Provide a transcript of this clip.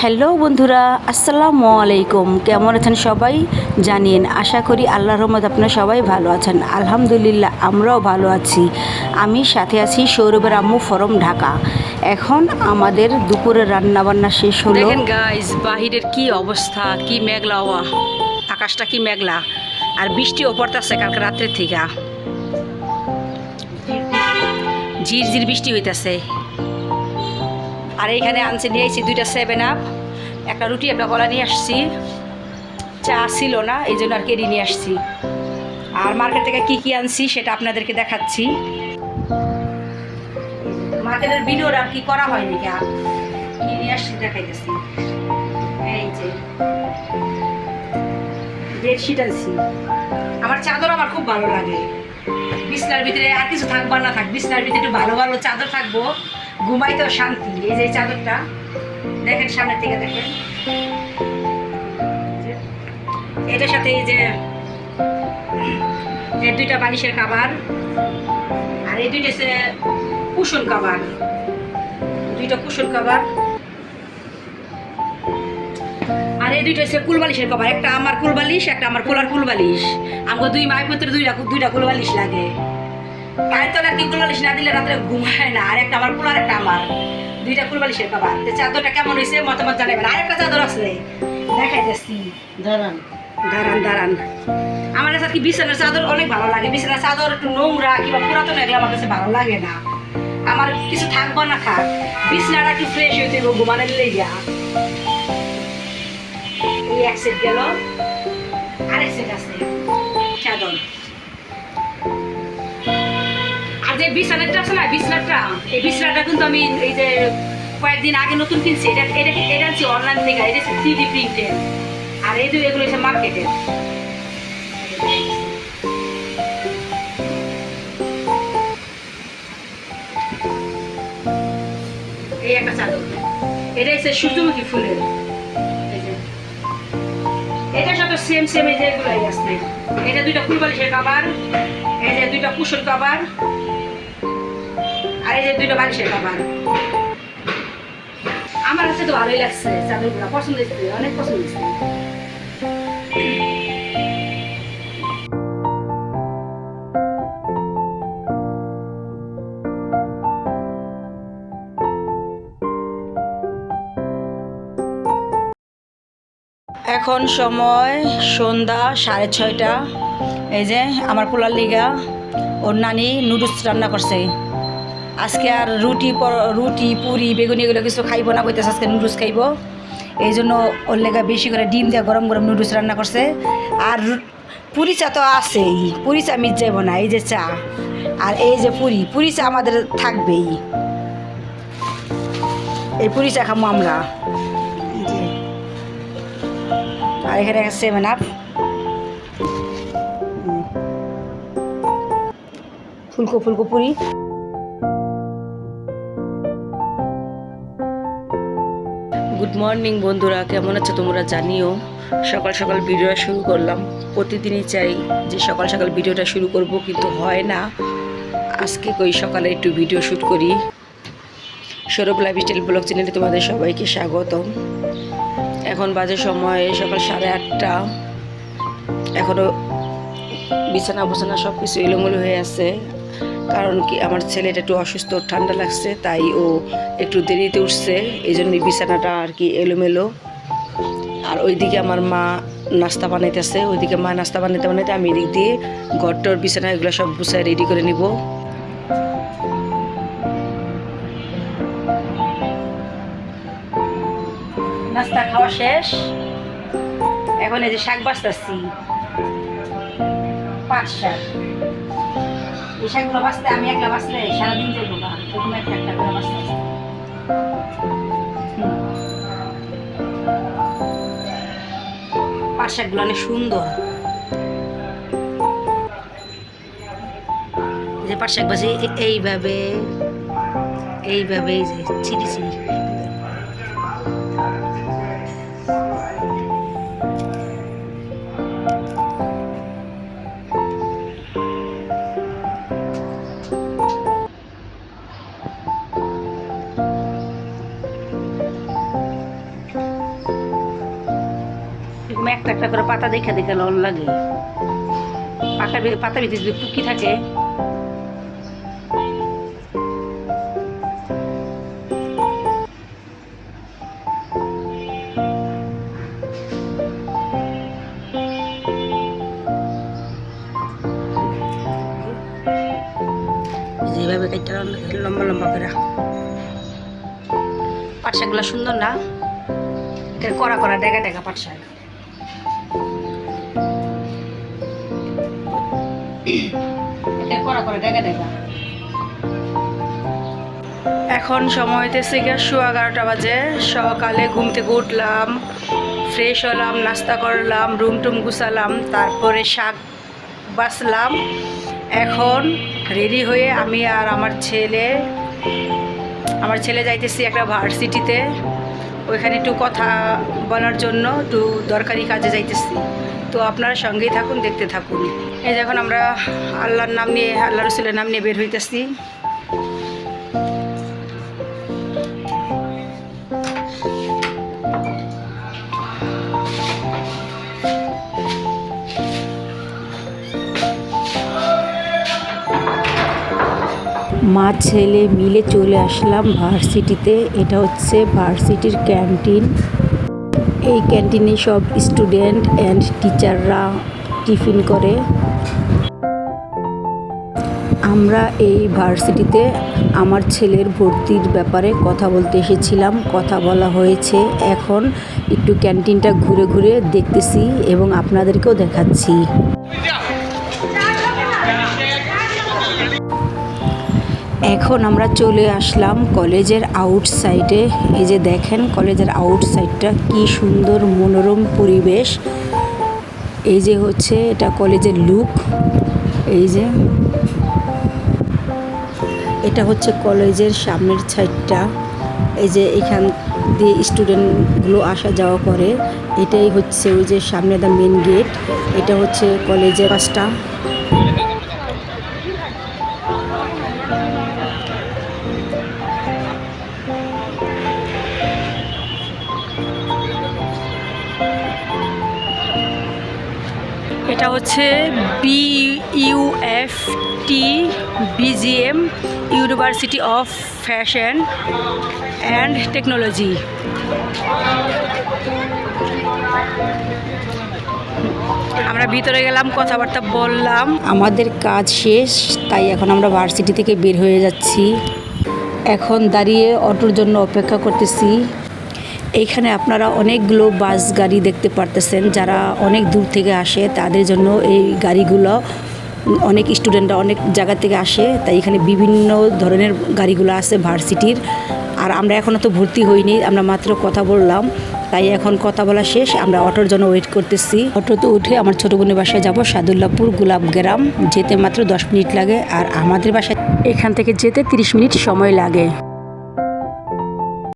Hello বন্ধুরা, আসসালামু আলাইকুম। কেমন আছেন সবাই জানিয়েন। আশা করি আল্লাহর রহমতে আপনারা সবাই ভালো আছেন। আলহামদুলিল্লাহ আমরাও ভালো আছি। আমি সাথে আছি সৌরভের আম্মু ফরম ঢাকা। এখন আমাদের দুপুরের রান্নাবান্না শেষ হলো। দেখেন গাইজ, বাহিরের কি অবস্থা, কি মেঘলা হওয়া, আকাশটা কি মেঘলা, আর বৃষ্টিও পড়তেছে কালকে রাত্রের থেকে। ঝিরঝির বৃষ্টি হইতেছে। আর এইখানে আনছে নিয়ে আসছি 2টা 7 আপ, একটা রুটি একটা কলা নিয়ে আসছি। চা ছিল না, এই জন্য আর কেড়ে নিয়ে আসছি। আর মার্কেট থেকে কি কি আনছি সেটা আপনাদেরকে দেখাচ্ছি। মার্কেটের ভিডিওটা আর কি করা হয়নি, কি নিয়ে আসছি দেখাইতেছি। এই যে বেডশিট আনছি। আমার চাদর আমার খুব ভালো লাগে। বিছনার ভিতরে আর কিছু থাকবার না থাক, বিছনার ভিতরে একটু ভালো ভালো চাদর থাকবো, ঘুমাইতেও শান্তি। এই যে চাদরটা দেখেন, সামনের থেকে দেখেন, এটার সাথে এই যে 2টা বালিশের কাভার, আর এই 2টা হচ্ছে কুশন কাভার, 2টা কুশন কাভার, আর এই 2টা হচ্ছে কুলবালিশের কভার। একটা আমার কুলবালিশ, একটা আমার পোলার কুলবালিশ। আমাকে 2 মাই পুত্র 2টা কুলবালিশ লাগে। পায়ের তলার কি কুলবালিশ না দিলে রাত্রে ঘুমায় না। আর একটা আমার পোলার, একটা আমার, 2টা কুলবালিশের কভার। চাদরটা কেমন হয়েছে মতামত জানাবেন। আর একটা চাদর আছে দেখাইতেছি, দাঁড়ান দাঁড়ান দাঁড়ান। আমার কাছে কি বিছানার চাদর অনেক ভালো লাগে। বিছানার চাদর একটু নোংরা কিংবা পুরাতন এগুলো আমার কাছে ভালো লাগে না। আমার কিছু থাকবো না থাক, বিছানাটা একটু ফ্রেশ হইতে ঘুমানো দিলেই যা। এই এক সেট গেল, আরেক সেট আছে চাদর। আর যে বিছানাটা আছে না, বিছানাটা, এই বিছানাটা কিন্তু আমি এই যে কয়েকদিন আগে নতুন কিনছি। এটা আনছি অনলাইন থেকে। এটা 3D প্রিন্টের। আর এই এগুলো হচ্ছে মার্কেটের। এই একটা চাদর, এটা হচ্ছে সূর্যমুখী ফুলের। এটার সাথে সেম এই যে এগুলাই আছে। এটা 2টা ফুলবালিশের কাভার, এই যে 2টা কুশন কাভার, আর এই যে 2টা বালিশের কাভার। আমার কাছে তো ভালোই লাগছে চাদরগুলো, পছন্দ হয়েছে, অনেক পছন্দ হয়েছে। এখন সময় সন্ধ্যা 6:30। এই যে আমার পোলার লিগা ওর নানি নুডলস রান্না করছে আজকে। আর রুটি পুরি বেগুনি এগুলো কিছু খাইবো না, বইতেছে আজকে নুডলস খাইব। এই জন্য ওর লেগা বেশি করে ডিম দিয়ে গরম গরম নুডলস রান্না করছে। আর পুরি চা তো আছেই, পুরি চা মিট যাইব না। এই যে চা, আর এই যে পুরি চা আমাদের থাকবেই। এই পুরি চা খাবো আমরা। আর এখানে 7 আপ, ফুলকো পুরি। গুড মর্নিং বন্ধুরা, কেমন আছো তোমরা জানিও। সকাল সকাল ভিডিওটা শুরু করলাম। প্রতিদিনই চাই যে সকাল সকাল ভিডিওটা শুরু করব, কিন্তু হয় না। আজকে কই সকালে একটু ভিডিও শ্যুট করি। সৌরভ লাইফস্টাইল ব্লগ চ্যানেলে তোমাদের সবাইকে স্বাগতম। এখন বাজে সময় সকাল 8:30। এখনও বিছানা সব কিছু এলোমেলো হয়ে আছে। কারণ কি, আমার ছেলেটা একটু অসুস্থ, ঠান্ডা লাগছে, তাই ও একটু দেরিতে উঠছে। এই জন্যই বিছানাটা আর কি এলোমেলো। আর ওইদিকে আমার মা নাস্তা বানাইতেছে। ওইদিকে মা নাস্তা বানাইতে আমি এদিক দিয়ে ঘরটার বিছানা এগুলো সব গুছায় রেডি করে নিব। নাস্তা খাওয়া শেষ। এখন এই যে শাক বাছতেছি, পাট শাক। এই শাকগুলো বাঁচতে আমি একলা বাঁচলে সারাদিন যাবো না, এরকম একটা করে বাঁচতে। পাট শাকগুলো অনেক সুন্দর। যে পাট শাক বাঁচি এইভাবে এই যে চিনি একটা একটা করে পাতা দেখে দেখে লল লাগে। পাতার ভিতরে যদি পুকি থাকে যেভাবে কেটে লম্বা লম্বা করে। পাট শাকগুলো সুন্দর না, এটা কড়া কড়া ডেগা ডেগা পাট শাক। এটা কড়া কড়া ডেগা ডেগা। এখন সময় হইতেছে গিয়ে 11:15 বাজে। সকালে ঘুম থেকে উঠলাম, ফ্রেশ হলাম, নাস্তা করলাম, রুম টুম গুছালাম, তারপরে শাক বাছলাম। এখন রেডি হয়ে আমি আর আমার ছেলে যাইতেছি একটা ভার্সিটিতে। ওইখানে একটু কথা বলার জন্য একটু দরকারি কাজে যাইতেছি। তো আপনারা সঙ্গেই থাকুন, দেখতে থাকুন। এই যখন আমরা আল্লাহর নাম নিয়ে, আল্লাহ রসুলের নাম নিয়ে বের হইতেছি। মা ছেলে মিলে চলে আসলাম ভার্সিটিতে। এটা হচ্ছে ভার্সিটির ক্যান্টিন। এই ক্যান্টিনে সব স্টুডেন্ট অ্যান্ড টিচাররা টিফিন করে। আমরা এই ভার্সিটিতে আমার ছেলের ভর্তির ব্যাপারে কথা বলতে এসেছিলাম, কথা বলা হয়েছে। এখন একটু ক্যান্টিনটা ঘুরে ঘুরে দেখতেছি এবং আপনাদেরকেও দেখাচ্ছি। এখন আমরা চলে আসলাম কলেজের আউটসাইডে। এই যে দেখেন কলেজের আউটসাইডটা কি সুন্দর মনোরম পরিবেশ। এই যে হচ্ছে এটা কলেজের লুক। এই যে এটা হচ্ছে কলেজের সামনের সাইডটা। এই যে এখান দিয়ে স্টুডেন্টগুলো আসা যাওয়া করে। এটাই হচ্ছে ওই যে সামনে দা মেন গেট। এটা হচ্ছে কলেজের পাশটা। এটা হচ্ছে BUFT BGM university of fashion and technology. আমরা ভিতরে গেলাম, কথাবার্তা বললাম। আমাদের কাজ শেষ, তাই এখন আমরা ভার্সিটি থেকে বের হয়ে যাচ্ছি। এখন দাঁড়িয়ে অটোর জন্য অপেক্ষা করতেছি। এইখানে আপনারা অনেকগুলো বাস গাড়ি দেখতে পারতেছেন। যারা অনেক দূর থেকে আসে তাদের জন্য এই গাড়িগুলো, অনেক স্টুডেন্টরা অনেক জায়গা থেকে আসে, তাই এখানে বিভিন্ন ধরনের গাড়িগুলো আছে ভার্সিটির। আর আমরা এখনও তো ভর্তি হইনি, আমরা মাত্র কথা বললাম, তাই এখন কথা বলা শেষ। আমরা অটোর জন্য ওয়েট করতেছি। অটোতে উঠে আমার ছোটো বোনের বাসায় যাব, সাদুল্লাপুর গোলাপগ্রাম। যেতে মাত্র 10 মিনিট লাগে, আর আমাদের বাসায় এখান থেকে যেতে 30 মিনিট সময় লাগে।